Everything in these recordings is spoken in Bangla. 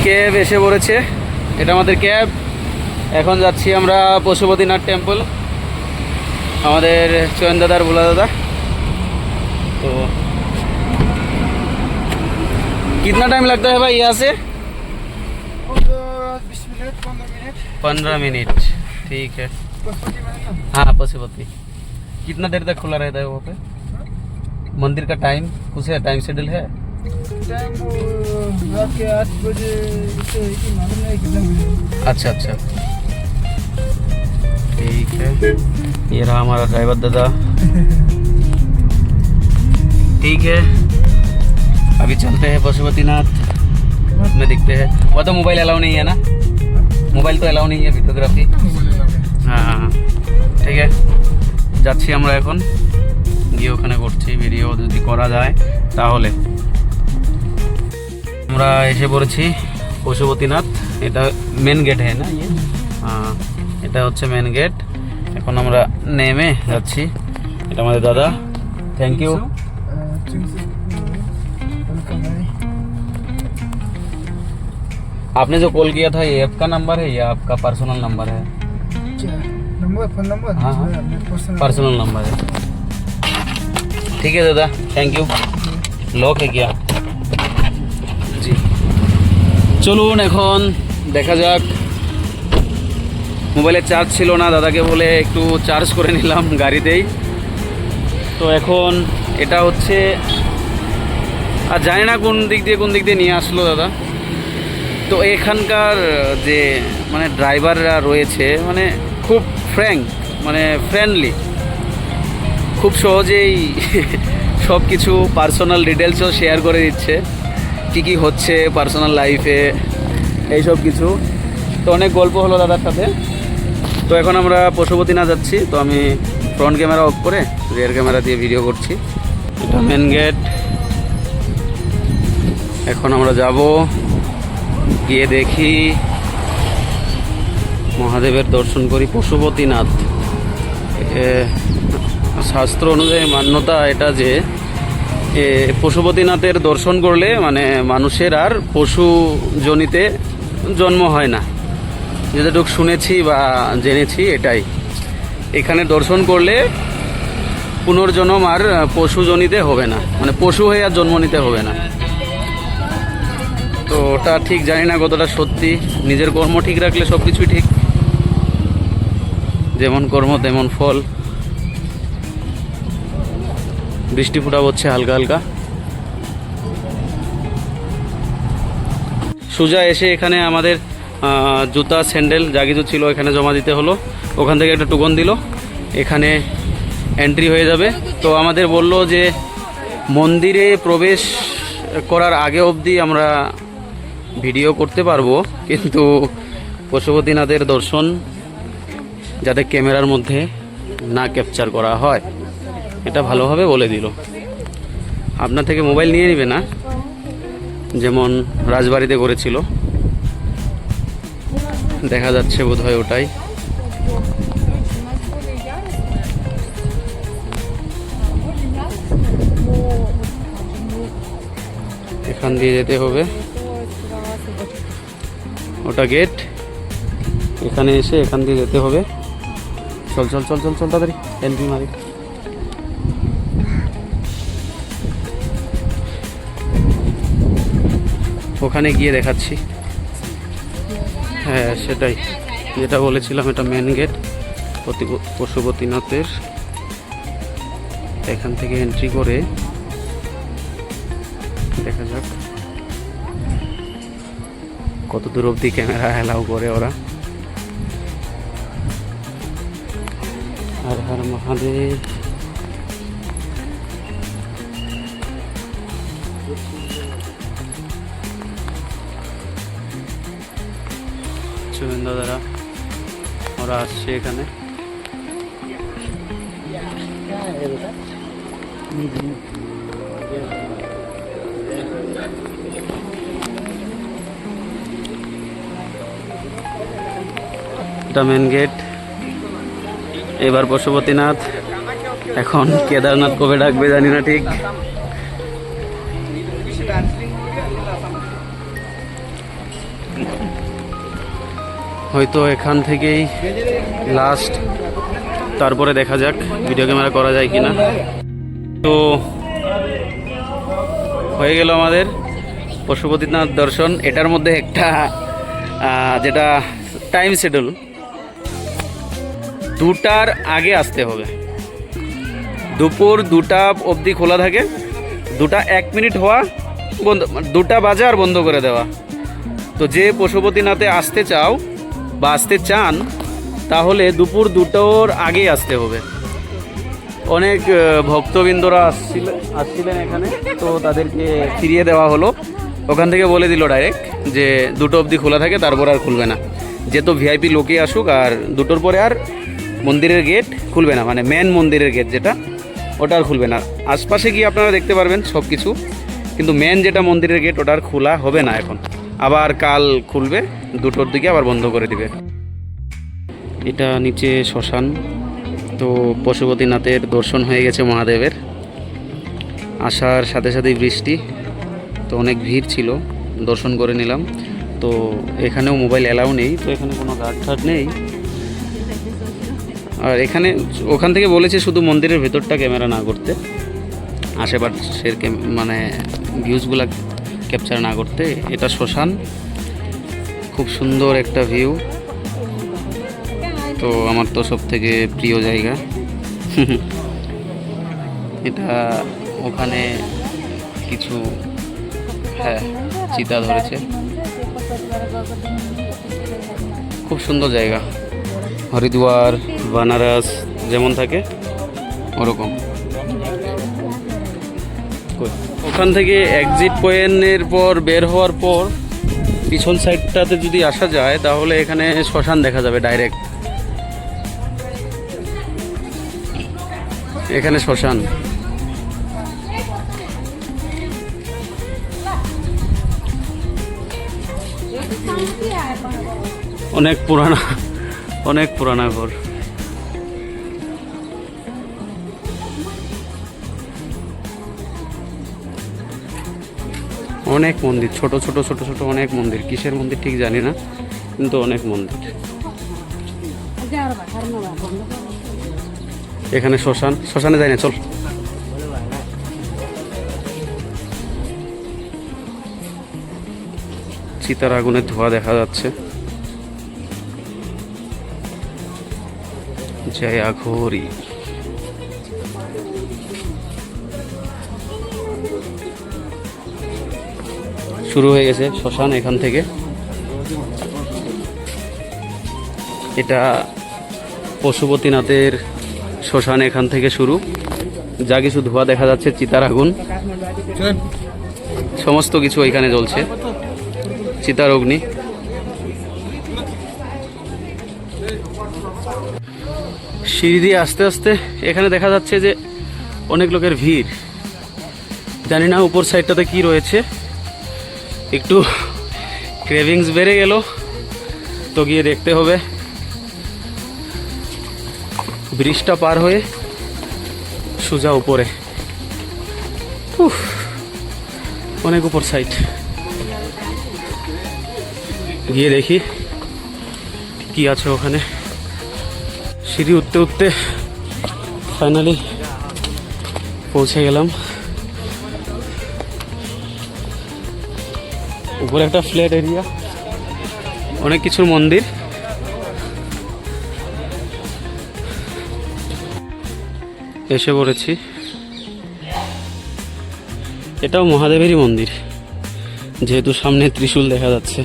ক্যাব এসে পড়েছে, এটা আমাদের ক্যাব। এখন যাচ্ছি আমরা পশুপতিনাথ টেম্পল, আমাদের চয়ন দাদার ভোলা দাদা। तो कितना टाइम लगता है भाई यहाँ से? 15 मिनट। ठीक है। हाँ पशुपति। कितना देर तक खुला रहता है वहाँ पे मंदिर का? टाइम कुछ है, टाइम शेड्यूल है? टाइम रात के 8 बजे से मालूम नहीं कितना बजे। अच्छा अच्छा ठीक है। ये रहा हमारा ड्राइवर दादा। ठीक है, अभी चलते हैं पशुपतिनाथ में, दिखते हैं। वह तो मोबाइल अलाउ नहीं है ना? मोबाइल तो अलाउ नहीं है वीडियोग्राफी। हाँ ঠিক আছে, যাচ্ছি আমরা এখন, গিয়ে ওখানে করছি ভিডিও যদি করা যায় তাহলে। আমরা এসে পড়েছি পশুপতিনাথ, এটা মেন গেট হ্যাঁ না? হ্যাঁ এটা হচ্ছে মেন গেট। এখন আমরা নেমে যাচ্ছি। এটা আমাদের দাদা, থ্যাংক ইউ। आपने जो कॉल किया था ये ऐप का नंबर है या आपका पर्सनल नंबर है? Number phone number? हाँ हाँ पर्सनल नंबर है। ठीक है दादा, थैंक यू। लॉक है क्या? जी চলুন এখন দেখা যাক। মোবাইলে চার্জ ছিল না, দাদাকে বলে একটু চার্জ করে নিলাম গাড়িতেই। তো এখন এটা হচ্ছে, আর জানি না কোন দিক দিয়ে নিয়ে আসলো দাদা। তো এখানকার যে মানে ড্রাইভাররা রয়েছে মানে খুব মানে ফ্রেন্ডলি, খুব সহজেই সব কিছু পার্সোনাল ডিটেলসও শেয়ার করে দিচ্ছে, কী হচ্ছে পার্সোনাল লাইফে এইসব কিছু। তো অনেক গল্প হলো দাদার সাথে। তো এখন আমরা পশুপতিনাথ যাচ্ছি। তো আমি ফ্রন্ট ক্যামেরা অফ করে রিয়ার ক্যামেরা দিয়ে ভিডিও করছি। এটা মেন গেট। এখন আমরা যাব, গিয়ে দেখি মহাদেবের দর্শন করি। পশুপতিনাথ শাস্ত্র অনুযায়ী মান্যতা এটা যে পশুপতিনাথের দর্শন করলে মানে মানুষের আর পশু জনিতে জন্ম হয় না, যেটুকু শুনেছি বা জেনেছি এটাই। এখানে দর্শন করলে পুনর্জন্ম আর পশু জনিতে হবে না, মানে পশু হয়ে আর জন্ম নিতে হবে না। তো ওটা ঠিক জানি না কতটা সত্যি। নিজের কর্ম ঠিক রাখলে সব কিছুই ঠিক, যেমন কর্ম তেমন ফল। বৃষ্টি ফুটা হচ্ছে হালকা হালকা। সোজা এসে এখানে আমাদের জুতা স্যান্ডেল যা কিছু ছিল এখানে জমা দিতে হলো। ওখান থেকে একটা টোকন দিল, এখানে এন্ট্রি হয়ে যাবে। তো আমাদের বলল যে মন্দিরে প্রবেশ করার আগে অবধি আমরা ভিডিও করতে পারবো, কিন্তু পশুপতিনাথের দর্শন যাতে ক্যামেরার মধ্যে না ক্যাপচার করা হয় এটা ভালোভাবে বলে দিল। আপনার থেকে মোবাইল নিয়ে নেবে না, যেমন রাজবাড়িতে করেছিল। দেখা যাচ্ছে বোধহয় ওটাই। এখান দিয়ে যেতে হবে, ওটা গেট। এখানে এসে এখান দিয়ে যেতে হবে। চল চল চল চল চল তাড়াতাড়ি এন্ট্রি মারি। ওখানে গিয়ে দেখাচ্ছি। হ্যাঁ সেটাই যেটা বলেছিলাম, এটা মেন গেট পশুপতিনাথের। এখান থেকে এন্ট্রি করে দেখা যাক কত দূর অবধি ক্যামেরা অ্যালাউ করে ওরা। হর হর মহাদেব। দাদারা ওরা আসছে এখানে। এটা মেন গেট। এবার পশুপতিনাথ, এখন কেদারনাথ কবে ডাকবে জানি না ঠিক। হয়তো এখান থেকেই লাস্ট, তারপরে দেখা যাক ভিডিও ক্যামেরা করা যায় কিনা। তো হয়ে গেল আমাদের পশুপতিনাথ দর্শন। এটার মধ্যে একটা যেটা টাইম শিডিউল, 2টার আগে আসতে হবে। দুপুর 2টা অবধি খোলা থাকে, 2টা 1 মিনিট হওয়া বন্ধ, 2টা বাজে আর বন্ধ করে দেওয়া। তো যে পশুপতিনাথে আসতে চাও বা আসতে চান তাহলে দুপুর 2টোর আগেই আসতে হবে। অনেক ভক্তবৃন্দরা আসছিলেন এখানে, তো তাদেরকে ফিরিয়ে দেওয়া হলো। ওখান থেকে বলে দিল ডাইরেক্ট যে 2টো অবধি খোলা থাকে, তারপর আর খুলবে না। যেহেতু ভিআইপি লোকে আসুক, আর 2টোর পরে আর মন্দিরের গেট খুলবে না, মানে মেন মন্দিরের গেট যেটা, ওটা আর খুলবে না। আশপাশে গিয়ে আপনারা দেখতে পারবেন সব কিছু, কিন্তু মেন যেটা মন্দিরের গেট ওটা আর খোলা হবে না এখন। আবার কাল খুলবে, 2টোর দিকে আবার বন্ধ করে দিবে। এটা নিচে শ্মশান। তো পশুপতিনাথের দর্শন হয়ে গেছে মহাদেবের। আসার সাথে সাথেই বৃষ্টি, তো অনেক ভিড় ছিল, দর্শন করে নিলাম। তো এখানেও মোবাইল অ্যালাউ নেই, তো এখানে কোনো গার্ড টার্ড নেই। আর এখানে ওখান থেকে বলেছে শুধু মন্দিরের ভেতরটা ক্যামেরা না করতে, আশেপাশের মানে ভিউজগুলো ক্যাপচার না করতে। এটা শ্মশান, খুব সুন্দর একটা ভিউ। তো আমার তো সব থেকে প্রিয় জায়গা। এটা ওখানে কিছু চিতা ধরেছে, খুব সুন্দর জায়গা। হরিদ্বার, বানারস যেমন থাকে ওরকম। ওখান থেকে এক্সিট পয়েন্টের পর বের হওয়ার পর পিছন সাইডটাতে যদি আসা যায় তাহলে এখানে শ্মশান দেখা যাবে ডাইরেক্ট। এখানে শ্মশান, অনেক পুরানা ঘর। অনেক মন্দির, ছোট ছোট অনেক মন্দির। কিসের মন্দির ঠিক জানি না, কিন্তু অনেক মন্দির। এখানে শ্মশানে যাই না, চল। চিতার আগুনের ধোঁয়া দেখা যাচ্ছে। জয় আঘোরি। শুরু হয়ে গেছে শ্মশান এখান থেকে। এটা পশুপতিনাথের শ্মশান, এখান থেকে শুরু। যা কিছু ধোঁয়া দেখা যাচ্ছে, চিতার আগুন, সমস্ত কিছু এখানে জ্বলছে, চিতার অগ্নি। সিঁড়ি দিয়ে আস্তে আস্তে এখানে দেখা যাচ্ছে যে অনেক লোকের ভিড়। জানি না উপর সাইডটাতে কি রয়েছে, একটু ক্রেভিংস বেড়ে গেল, তো গিয়ে দেখতে হবে। ব্রিজটা পার হয়ে সোজা উপরে, অনেক উপর সাইড। গিয়ে দেখি কি আছে ওখানে। সিঁড়ি উঠতে উঠতে ফাইনালি পৌঁছে গেলাম। উপরে একটা ফ্ল্যাট এরিয়া, অনেক কিছুর মন্দির। এসে পড়েছি। এটাও মহাদেবেরই মন্দির, যেহেতু সামনে ত্রিশূল দেখা যাচ্ছে।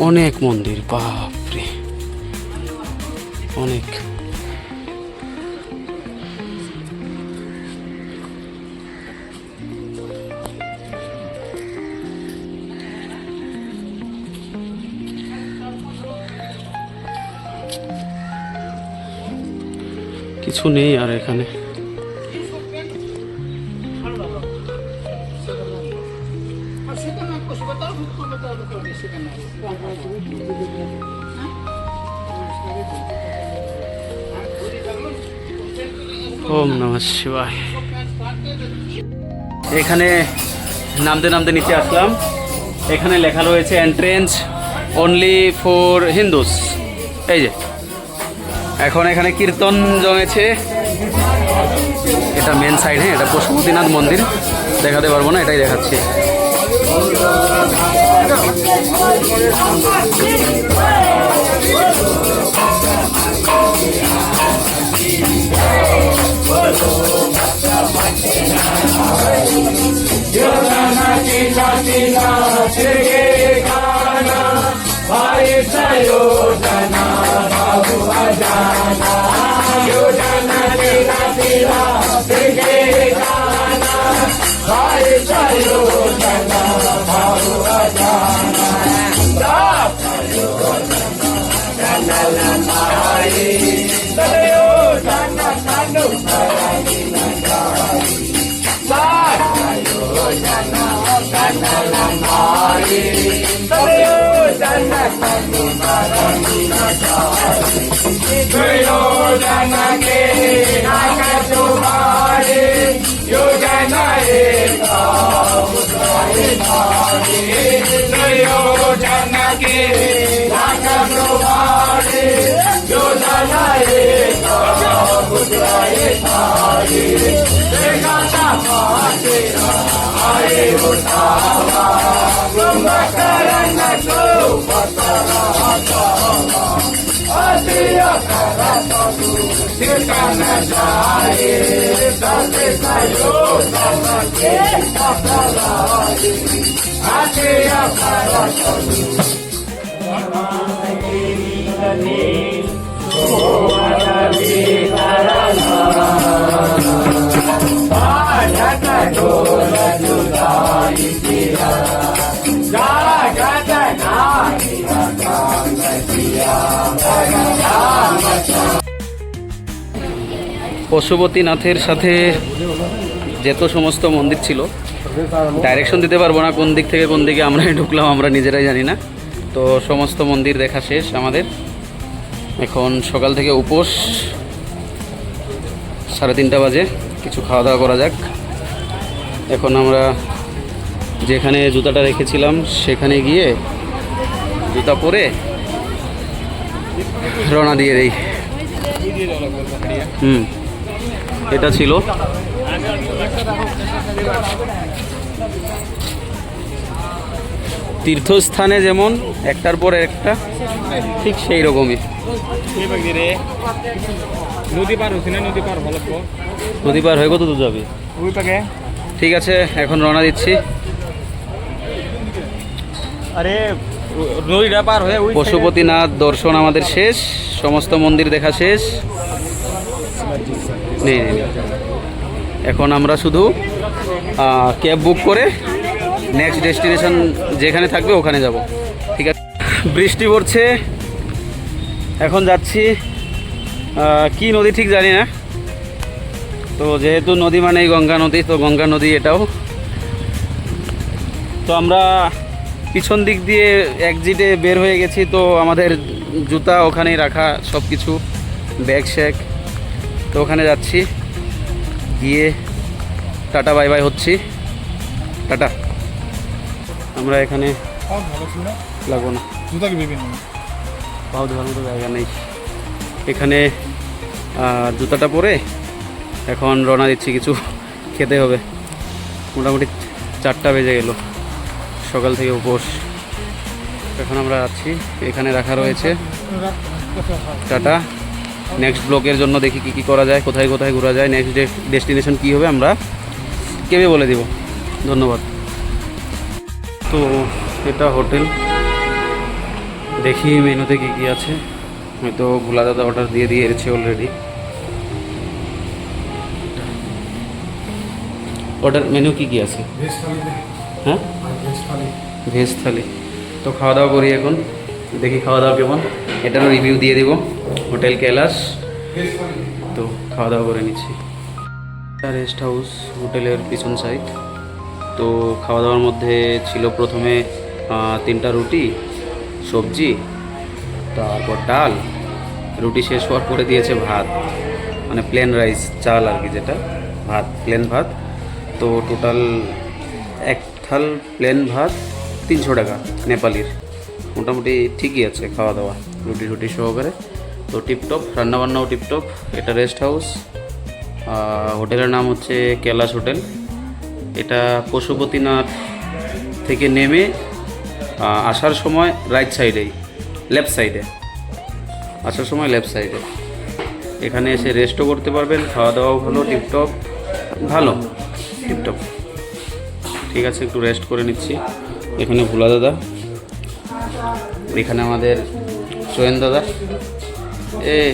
অনেক মন্দির, বাপরে অনেক। কিছু নেই আর এখানে। ওম নমঃ শিবায়। এখানে নামতে নামতে নিচে আসলাম। এখানে লেখা রয়েছে এন্ট্রেন্স অনলি ফর হিন্দুস। এই যে এখন এখানে কীর্তন জমেছে। এটা মেন সাইড, হ্যাঁ, এটা পশুপতিনাথ মন্দির, দেখাতে পারবো না, এটাই দেখাচ্ছি। পশুপতিনাথের সাথে যত সমস্ত মন্দির ছিল, ডাইরেকশন দিতে পারবো না কোন দিক থেকে কোন দিকে আমরা ঢুকলাম, আমরা নিজেরাই জানি না। তো সমস্ত মন্দির দেখা শেষ আমাদের। এখন সকাল থেকে উপোস, 3:30 বাজে, কিছু খাওয়া দাওয়া করা যাক। এখন আমরা যেখানে জুতাটা রেখেছিলাম সেখানে গিয়ে জুতা পরে রওনা দিয়ে দেই। এটা ছিল তীর্থস্থানে যেমন একটার পর একটা, ঠিক সেই রকমই। নদী পার হচ্ছে না, নদী পার ভালো। নদী পার হয়ে কত দূর যাবে? ঠিক আছে, এখন রওনা দিচ্ছি। আরে নদীটা পার হয়ে পশুপতিনাথ দর্শন আমাদের শেষ, সমস্ত মন্দির দেখা শেষ। নেই, এখন আমরা শুধু ক্যাব বুক করে নেক্সট ডেস্টিনেশন যেখানে থাকবে ওখানে যাব। ঠিক আছে, বৃষ্টি পড়ছে, এখন যাচ্ছি কি নদী ঠিক জানি না। তো যেহেতু নদী মানেই গঙ্গা নদী, তো গঙ্গা নদী এটাও। তো আমরা পিছন দিক দিয়ে এক্সিটে বের হয়ে গেছি। তো আমাদের জুতা ওখানেই রাখা, সব কিছু, ব্যাগ শ্যাগ। তো ওখানে যাচ্ছি, গিয়ে টাটা বাই বাই হচ্ছি। টাটা। আমরা এখানে লাগবো না, পাও ধোয়ার মতো জায়গা নেই এখানে। জুতাটা পরে এখন রওনা দিচ্ছি, কিছু খেতে হবে। মোটামুটি 4টা বেজে গেল, সকাল থেকে উপোস। এখন আমরা যাচ্ছি, এখানে রাখা রয়েছে। টাটা। নেক্সট ব্লকের জন্য দেখি কী কী করা যায়, কোথায় কোথায় ঘোরা যায়, নেক্সট ডেস্টিনেশন কী হবে আমরা কেবে বলে দিব। ধন্যবাদ। তো এটা হোটেল, দেখি মেনুতে কী কী আছে। হয়তো ভোলা দাদা অর্ডার দিয়ে দিয়েছে অলরেডি। অর্ডার মেনু কী কী আছে? হ্যাঁ, ভেজ থালি। তো খাওয়া দাওয়া করি এখন, দেখি খাওয়া দাওয়া কেমন, এটারও রিভিউ দিয়ে দিব। হোটেল কৈলাস। তো খাওয়া দাওয়া করে নিচ্ছি। রেস্ট হাউস হোটেলের পিছন সাইড। তো খাওয়া দাওয়ার মধ্যে ছিল প্রথমে 3টা রুটি, সবজি, তারপর ডাল। রুটি শেষ হওয়ার পরে দিয়েছে ভাত, মানে প্লেন রাইস, চাল আর কি, যেটা ভাত, প্লেন ভাত। তো টোটাল এক থাল প্লেন ভাত 300 টাকা নেপালির। মোটামুটি ঠিকই আছে খাওয়া দাওয়া, রুটি রুটি সহকারে। তো টিপটপ, রান্নাবান্নাও টিপটপ। এটা রেস্ট হাউস, হোটেলের নাম হচ্ছে कैलाश হোটেল। এটা পশুপতিনাথ থেকে নেমে আসার সময় রাইট সাইডেই, লেফট সাইডে আসার সময় লেফট সাইডে। এখানে এসে রেস্টও করতে পারবেন, খাওয়া দাওয়াও ভালো, টিপটপ, ভালো টিপটপ। ঠিক আছে, একটু রেস্ট করে নিচ্ছি। এখানে ভোলা দাদা, এখানে আমাদের সোহেন দাদা। এই